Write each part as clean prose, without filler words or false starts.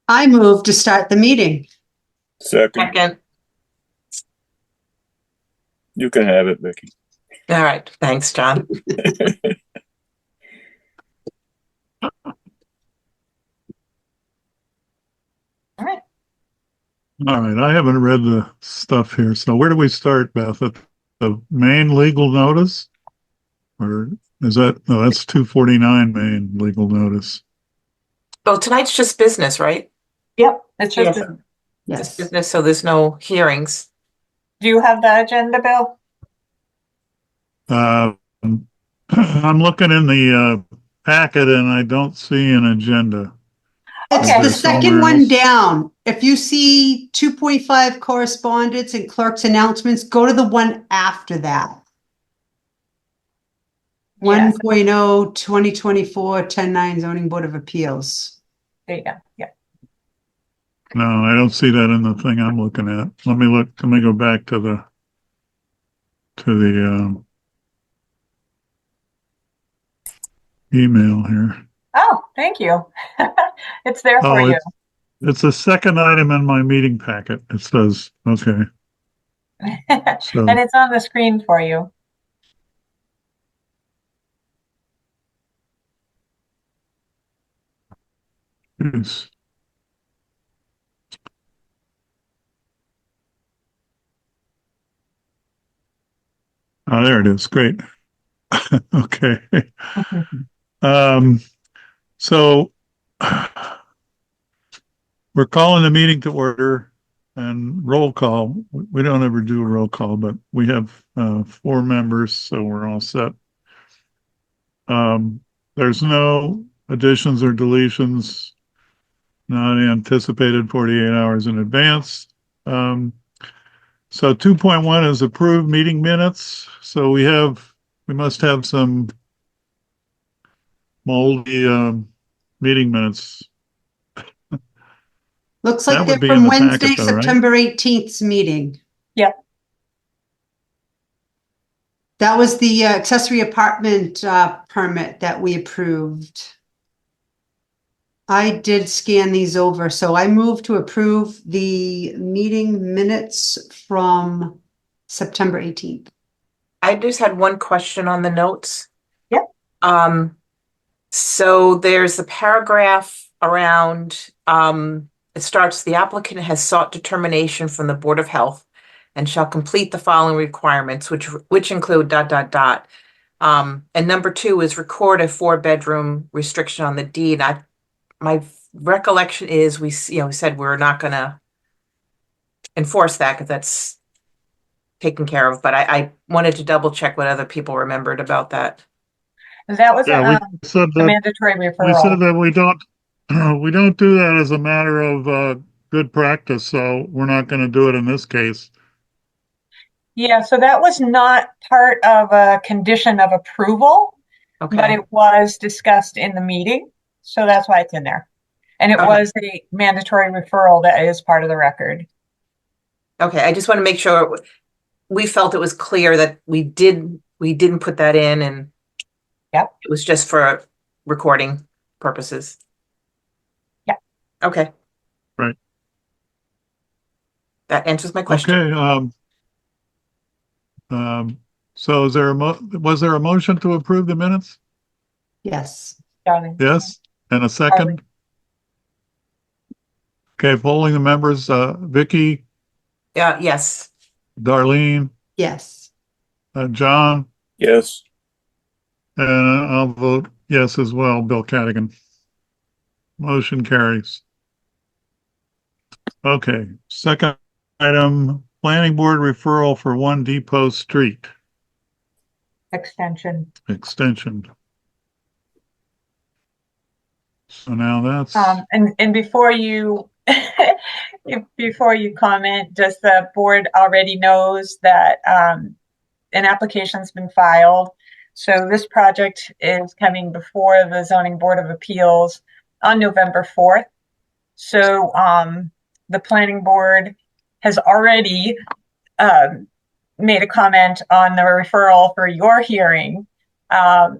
I move to start the meeting. Second. Second. You can have it, Vicky. All right. Thanks, John. All right. All right, I haven't read the stuff here. So where do we start, Beth? At the main legal notice? Or is that, no, that's 249 main legal notice. Well, tonight's just business, right? Yep, it's just, Yes. Just Yes. business, so there's no hearings. do you have the agenda, Bill? I'm looking in the packet and I don't see an agenda. It's Okay. the Is there second somewhere one else? down. If you see 2.5 correspondence and clerk's announcements, go to the one after that. Yes. 1.0 2024 10-9 Zoning Board of Appeals. There you go. Yeah. No, I don't see that in the thing I'm looking at. Let me go back to the email here. Oh, thank you. It's there for Oh, you. it's the second item in my meeting packet. It says, okay. So, And it's on the screen for you. yes. Oh, there it is. Great. Okay. So we're calling the meeting to order and roll call. We don't ever do a roll call, but we have 4 members, so we're all set. There's no additions or deletions, not anticipated 48 hours in advance. So 2.1 is approved meeting minutes. So we must have some moldy meeting minutes. Looks That like would they're be in from the packet, Wednesday, though, right? September 18th's meeting. Yep. That was the accessory apartment permit that we approved. I did scan these over, so I moved to approve the meeting minutes from September 18th. I just had one question on the notes. Yep. So there's a paragraph around, it starts, the applicant has sought determination from the Board of Health and shall complete the following requirements, which include ... And number 2 is record a 4-bedroom restriction on the deed. My recollection is we said we're not gonna enforce that because that's taken care of, but I wanted to double check what other people remembered about that. That was Yeah, we said a that mandatory we referral. said that we don't do that as a matter of good practice, so we're not going to do it in this case. Yeah, so that was not part of a condition of approval, but Okay, it was discussed in the meeting. So that's why it's in there. And it Okay. was a mandatory referral that is part of the record. okay, I just want to make sure we felt it was clear that we didn't put that in, and Yep. it was just for recording purposes. Yep. Okay. Right. That answers my question. Okay. So was there a motion to approve the minutes? Yes. Darling. Yes, and a second. Okay, polling the members, Vicky, Yeah, yes. Darlene, Yes. John, Yes. and I'll vote yes as well, Bill Cadigan. Motion carries. Okay, second item, planning board referral for 1 Depot Street Extension. extension. So now that's, And before you before you comment, just the board already knows that an application's been filed. So this project is coming before the Zoning Board of Appeals on November 4th. So the planning board has already made a comment on the referral for your hearing.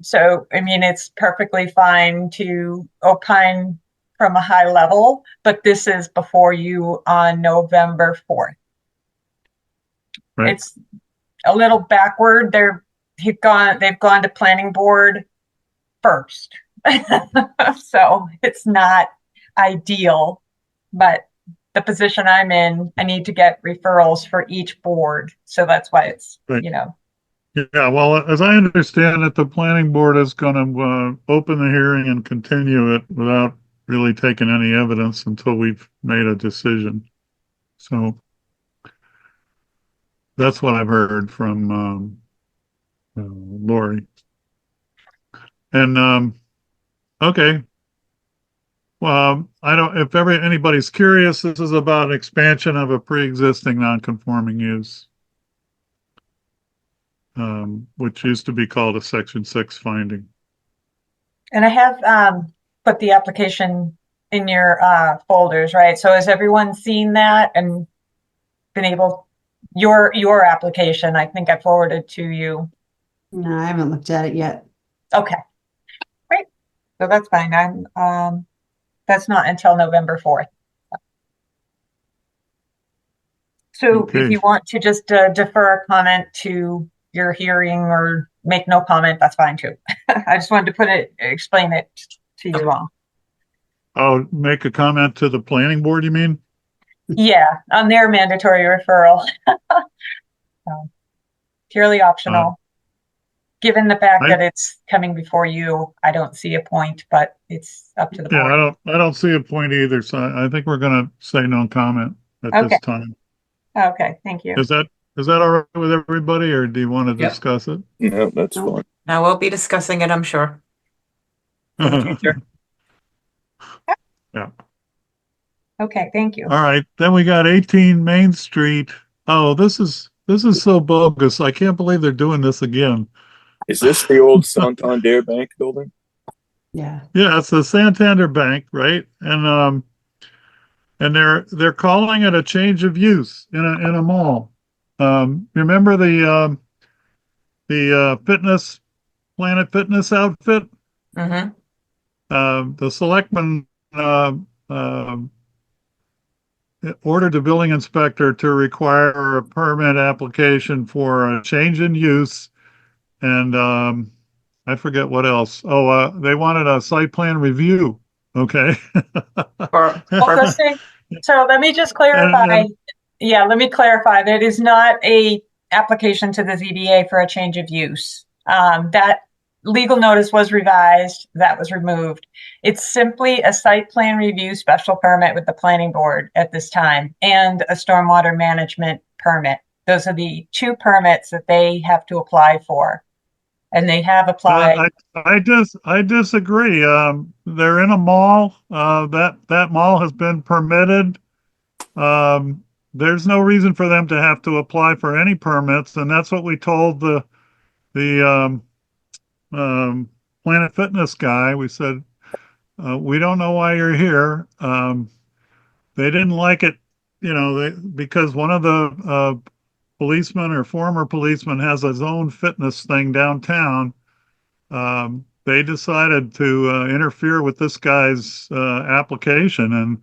So, I mean, it's perfectly fine to opine from a high level, but this is before you on November 4th. Right. It's a little backward. They've gone to planning board first. So it's not ideal, but the position I'm in, I need to get referrals for each board. So that's why it's, Right. Yeah, well, as I understand it, the planning board is going to open the hearing and continue it without really taking any evidence until we've made a decision. So that's what I've heard from Lori. And okay. Well, I don't. If anybody's curious, this is about expansion of a pre-existing non-conforming use, which used to be called a Section 6 finding. and I have put the application in your folders, right? So has everyone seen that and been able, your application, I think I forwarded to you. No, I haven't looked at it yet. Okay, great. So that's fine. That's not until November 4th. So if Okay. you want to just defer a comment to your hearing or make no comment, that's fine too. I just wanted to explain it to you all. I'll make a comment to the planning board, you mean? Yeah, on their mandatory referral. So, purely optional. Given the fact that it's coming before you, I don't see a point, but it's up to the Yeah, board. I don't see a point either. So I think we're going to say no comment at Okay. this time. Okay, thank you. Is that all right with everybody, or do you want to Yep. discuss it? No, that's No. fine. Now we'll be discussing it, I'm sure. For the future. Yeah. Okay, thank you. All right. Then we got 18 Main Street. Oh, this is so bogus. I can't believe they're doing this again. Is this the old Santander Bank building? Yeah. Yeah, it's the Santander Bank, right? And they're calling it a change of use in a mall. Remember the Planet Fitness outfit? Mm-hmm. The selectmen ordered the building inspector to require a permit application for a change in use, and I forget what else. Oh, they wanted a site plan review. Okay. So let me just clarify. Yeah, let me clarify. That is not a application to the ZBA for a change of use. That legal notice was revised, that was removed. It's simply a site plan review special permit with the planning board at this time and a stormwater management permit. Those are the two permits that they have to apply for. And they have applied. I disagree. They're in a mall. That mall has been permitted. There's no reason for them to have to apply for any permits, and that's what we told the Planet Fitness guy. We said, we don't know why you're here. They didn't like it, because one of the policeman or former policeman has his own fitness thing downtown. They decided to interfere with this guy's application, and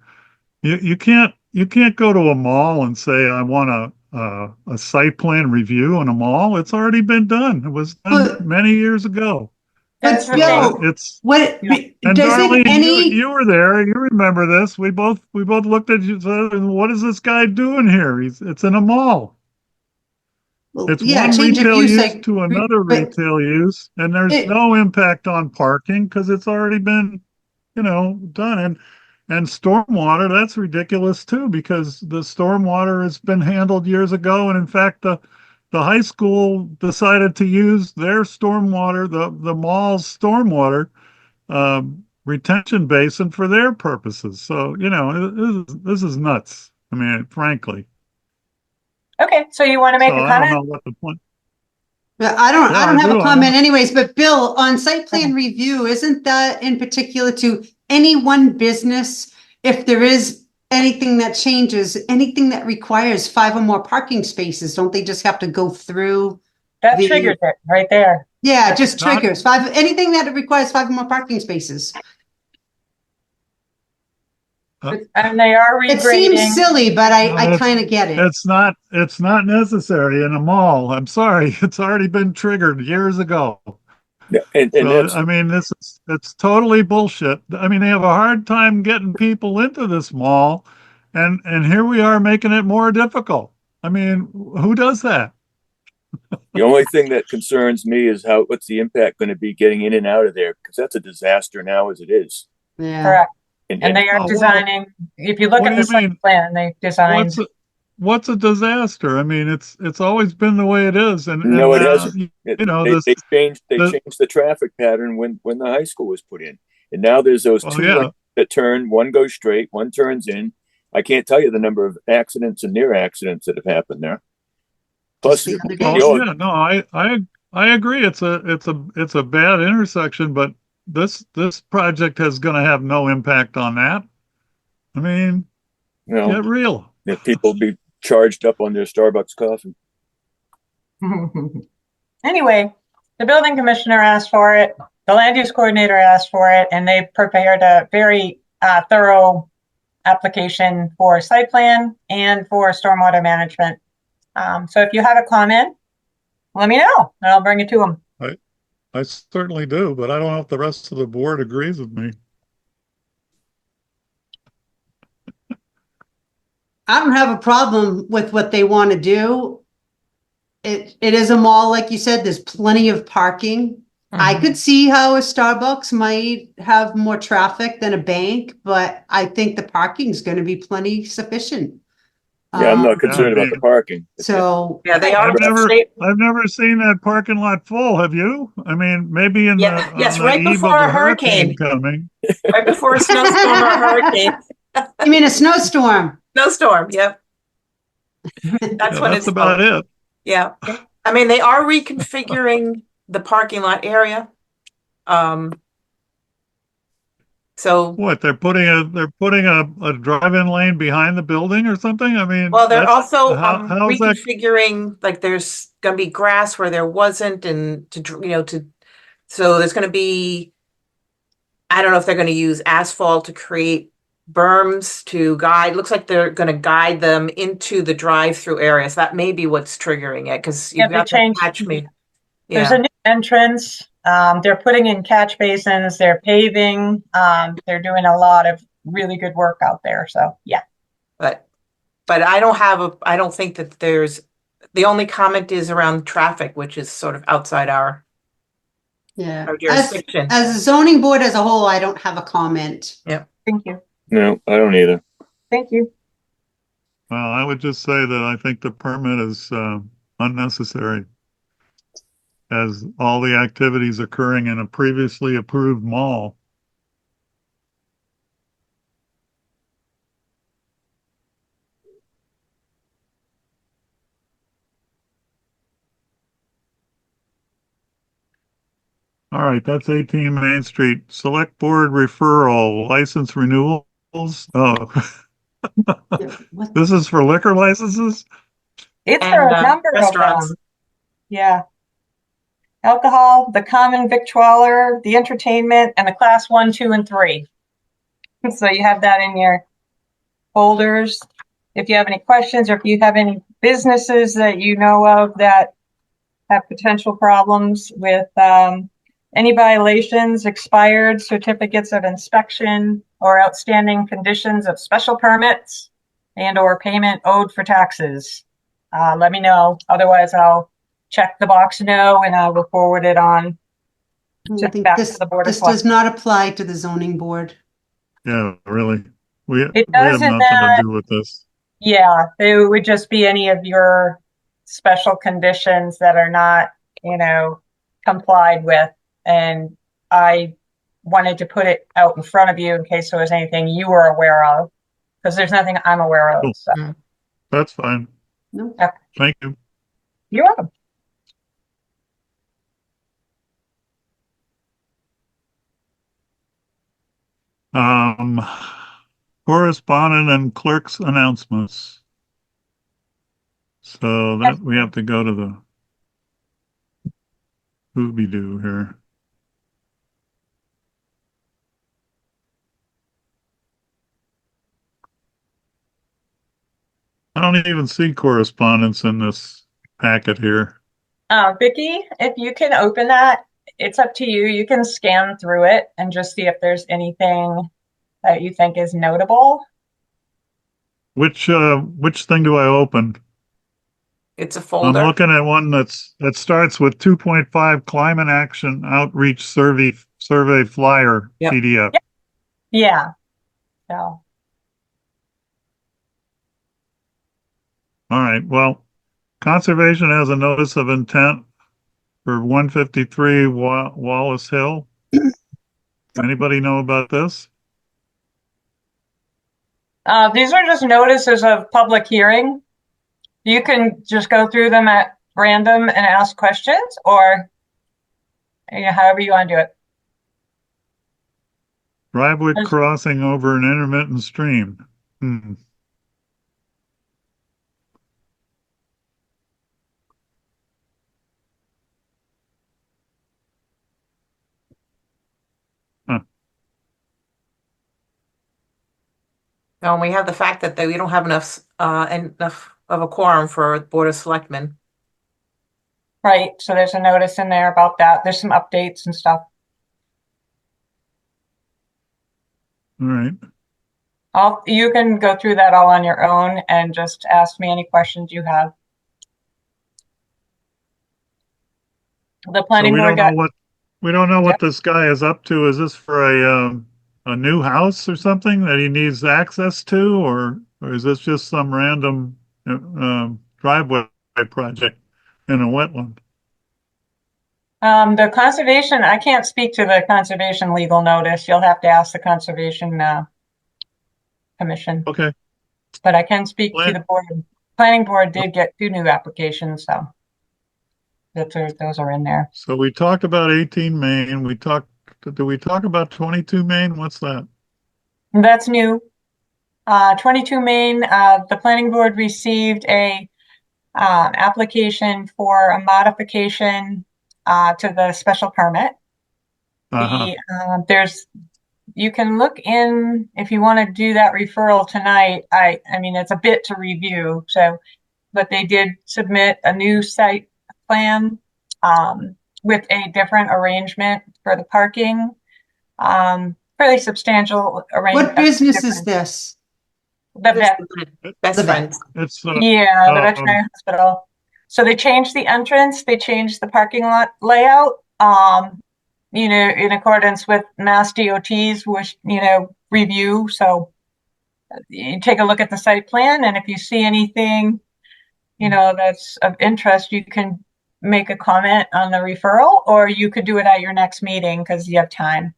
you can't go to a mall and say I want a site plan review in a mall. It's already been done. It was done many years ago. That's But the Bill, thing. It's what and doesn't Darlene, any you were there. You remember this? We both looked at you and said, "What is this guy doing here? It's in a mall." well, It's yeah, one change of retail use, use like, to another but retail use, and there's it- no impact on parking because it's already been, done. And stormwater, that's ridiculous too, because the stormwater has been handled years ago, and in fact, the high school decided to use their stormwater, the mall's stormwater retention basin for their purposes. So, this is nuts. I mean, frankly. Okay, so you want to make So a I don't comment? know what the point. Yeah, I don't Yeah, I have do. a comment anyways, but Bill, on site plan review, isn't that in particular to any one business? If there is anything that changes, anything that requires 5 or more parking spaces, don't they just have to go through? That the- triggers it right there. Yeah, just Not- triggers anything that requires 5 or more parking spaces. And they are It seems regrading. silly, but I it's- kind of get it. It's not necessary in a mall. I'm sorry. It's already been triggered years ago. Yeah, and So, that's, I mean, it's totally bullshit. I mean, they have a hard time getting people into this mall, and here we are making it more difficult. I mean, who does that? the only thing that concerns me is what's the impact going to be getting in and out of there? Because that's a disaster now as it is. Yeah. Correct. And, And they are Oh, well, designing, if you look what at do the you mean? site plan, they designed, What's a disaster? I mean, it's always been the way it is, no, and it hasn't. you know They, this. they The, changed the traffic pattern when the high school was put in. And now there's those well, two yeah. lanes that turn, one goes straight, one turns in. I can't tell you the number of accidents and near accidents that have happened there. Plus, Just the other Oh day. yeah, no, I agree. It's a bad intersection, but this project is going to have no impact on that. I mean, you know, get real. that people be charged up on their Starbucks coffee. anyway, the building commissioner asked for it, the land use coordinator asked for it, and they prepared a very thorough application for site plan and for stormwater management. So if you have a comment, let me know and I'll bring it to them. I certainly do, but I don't know if the rest of the board agrees with me. I don't have a problem with what they want to do. It is a mall, like you said, there's plenty of parking. I Mhm. could see how a Starbucks might have more traffic than a bank, but I think the parking's going to be plenty sufficient. Yeah, I'm not Um, concerned about the parking. So, Yeah, they are. I've never seen that parking lot full. Have you? I mean, maybe in Yeah, the yes, on the right eve before of a a hurricane hurricane. coming. Right before a snowstorm or a hurricane. you mean a snowstorm? Snowstorm, yep. That's Yeah, when that's it's full. about it. Yeah. I mean, they are reconfiguring the parking lot area. So, What, they're putting a drive-in lane behind the building or something? I mean, well, they're that's also how's that? reconfiguring, like there's gonna be grass where there wasn't and so there's gonna be, I don't know if they're gonna use asphalt to create berms to guide, looks like they're gonna guide them into the drive-through areas. That may be what's triggering it, because Yeah, you've they got the changed. catch me. There's Yeah, a new entrance. They're putting in catch basins, they're paving, they're doing a lot of really good work out there. So yeah. but I don't think that the only comment is around traffic, which is sort of outside our Yeah. As, jurisdiction. as a zoning board as a whole, I don't have a comment. Thank you. No, I don't either. Thank you. Well, I would just say that I think the permit is unnecessary, as all the activities occurring in a previously approved mall. All right, that's 18 Main Street. Select Board referral, license renewals. Oh, What- this is for liquor licenses? It's And, for a number of restaurants. them. Yeah. Alcohol, the common victualler, the entertainment, and the class 1, 2, and 3. So you have that in your folders. If you have any questions or if you have any businesses that you know of that have potential problems with any violations, expired certificates of inspection, or outstanding conditions of special permits and or payment owed for taxes, let me know. Otherwise, I'll check the box no and I will forward it on. I Just think back to this, the Board of this does Selectmen. not apply to the zoning board. Yeah, really. We It we have does in nothing to that, do with this. yeah, it would just be any of your special conditions that are not, complied with. And I wanted to put it out in front of you in case there was anything you were aware of, because there's nothing I'm aware of. Cool. So That's fine. No. Thank you. you're welcome. Um, correspondent and clerk's announcements. So that we have to go to the Scooby-Doo here. I don't even see correspondence in this packet here. Vicky, if you can open that, it's up to you. You can scan through it and just see if there's anything that you think is notable. Which thing do I open? It's a I'm folder. looking at one that starts with 2.5 Climate Action Outreach Survey Flyer Yep. PDF. Yeah. So, All right, well, Conservation has a notice of intent for 153 Wallace Hill. Anybody know about this? these are just notices of public hearing. You can just go through them at random and ask questions, or however you want to do it. Driveway There's- crossing over an intermittent stream. Hmm. And we have the fact that we don't have enough of a quorum for Board of Selectmen. Right. So there's a notice in there about that. There's some updates and stuff. All right. You can go through that all on your own and just ask me any questions you have. The So planning we board don't know got, what this guy is up to. Is this for a new house or something that he needs access to, or is this just some random driveway project in a wetland? the conservation, I can't speak to the conservation legal notice. You'll have to ask the conservation commission, Okay. but I can speak to Plan- the board. Planning board did get 2 new applications, so those are in there. So we talked about 18 Main. Did we talk about 22 Main? What's that? That's new. 22 Main, the planning board received a application for a modification to the special permit. Uh-huh. You can look in if you want to do that referral tonight. I mean, it's a bit to review. So, but they did submit a new site plan with a different arrangement for the parking. Fairly substantial arrangement. What business is this? The vet. Best The vet. friends. It's Yeah, the um, veterinary hospital. So they changed the entrance, they changed the parking lot layout, in accordance with Mass DOT's, review. So you take a look at the site plan, and if you see anything, that's of interest, you can make a comment on the referral, or you could do it at your next meeting because you have time.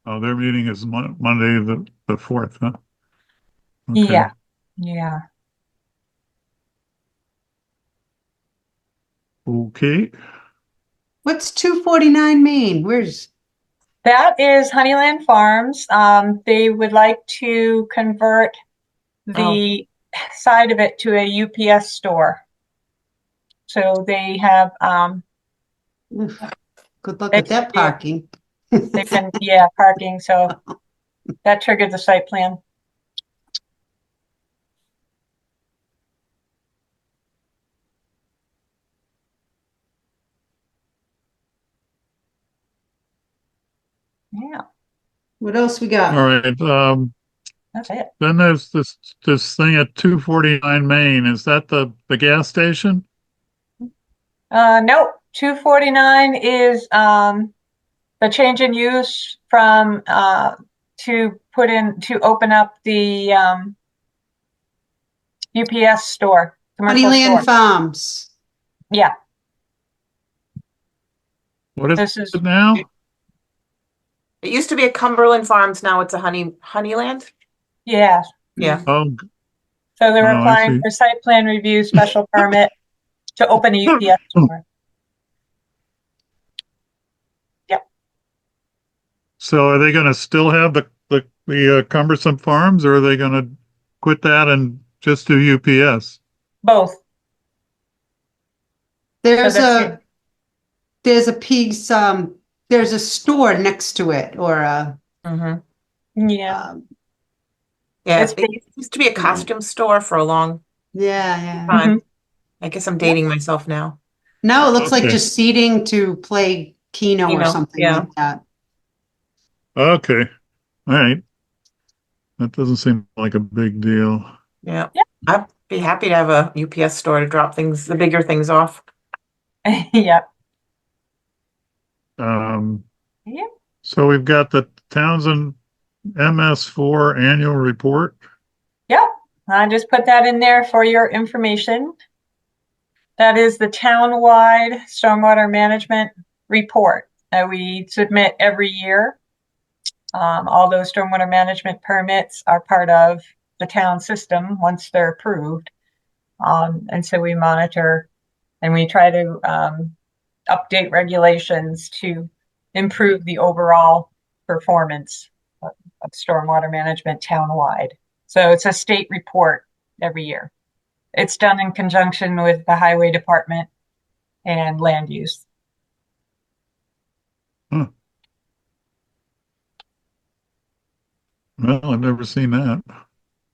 oh, their meeting is Monday the 4th, huh? Okay. Yeah. Yeah. Okay. What's 249 Main? Where's, That is Honeyland Farms. They would like to convert the side of it to a UPS store. So they have, good luck with that parking. they've been, parking. So that triggered the site plan. Yeah, What else we got? All right. that's it. Then there's this thing at 249 Main. Is that the gas station? Nope. 249 is the change in use from to open up the UPS store, commercial Honeyland store. Farms. Yeah, What is this is it now? It used to be a Cumberland Farms, now it's a Honeyland. yeah. Yeah. Oh, So they're Oh, I applying see. for site plan review special permit to open a UPS store. so are they going to still have the cumbersome farms, or are they going to quit that and just do UPS? Both. There's that's a piece, there's a store next to it or a, Mm-hmm. Yeah. Yeah, It's it used to be a costume store for a long Yeah, yeah. time. I guess I'm dating myself now. No, it looks like Okay. just seating to play Keno or Keno, something yeah. like that. Okay, all right. That doesn't seem like a big deal. Yeah. Yeah. I'd be happy to have a UPS store to drop things, the bigger things off. Yep. Um, Yep. so we've got the Townsend MS4 annual report. Yep. I just put that in there for your information. That is the town-wide stormwater management report that we submit every year. All those stormwater management permits are part of the town system once they're approved. And so we monitor and we try to update regulations to improve the overall performance of stormwater management town-wide. So it's a state report every year. It's done in conjunction with the highway department and land use. Well, I've never seen that.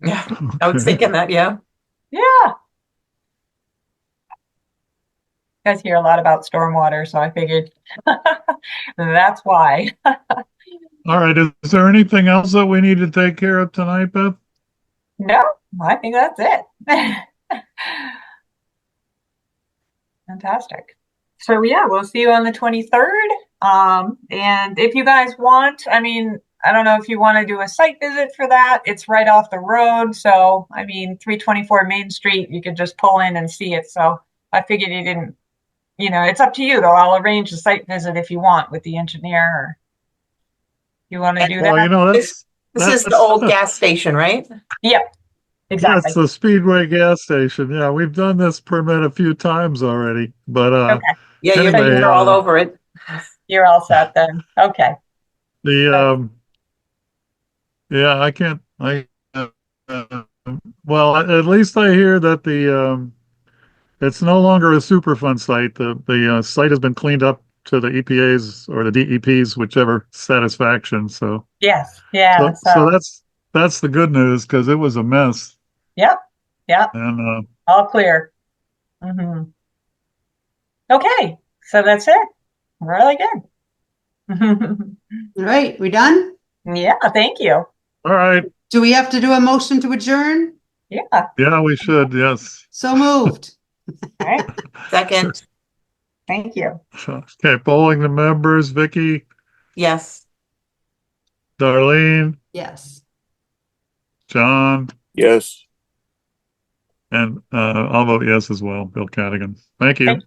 Yeah, I was Okay. thinking that, yeah. Yeah. You guys hear a lot about stormwater, so I figured that's why. All right, is there anything else that we need to take care of tonight, Beth? No, I think that's it. Fantastic. So yeah, we'll see you on the 23rd. And if you guys want, I mean, I don't know if you want to do a site visit for that. It's right off the road. So, I mean, 324 Main Street, you could just pull in and see it. So I figured you didn't, it's up to you though. I'll arrange a site visit if you want with the engineer or you want to do Well, that. This is the old gas station, right? Yep, exactly. That's the Speedway gas station. Yeah, we've done this permit a few times already, but Okay, Yeah, Anyway, you're all over it. you're all set then. Okay. the yeah, well, at least I hear that the it's no longer a Superfund site. The site has been cleaned up to the EPA's or the DEP's, whichever satisfaction. So Yes. Yeah. so that's the good news because it was a mess. Yep. Yep. And All clear. Hmm. Okay. So that's it. Really good. All right, we done? Yeah. Thank you. all right, Do we have to do a motion to adjourn? Yeah. yeah, we should. Yes. So moved. All right. Second, Thank you. Okay, polling the members: Vicky, yes. Darlene, Yes. John, Yes. and I'll vote yes as well. Bill Cadigan. Thank you. Thank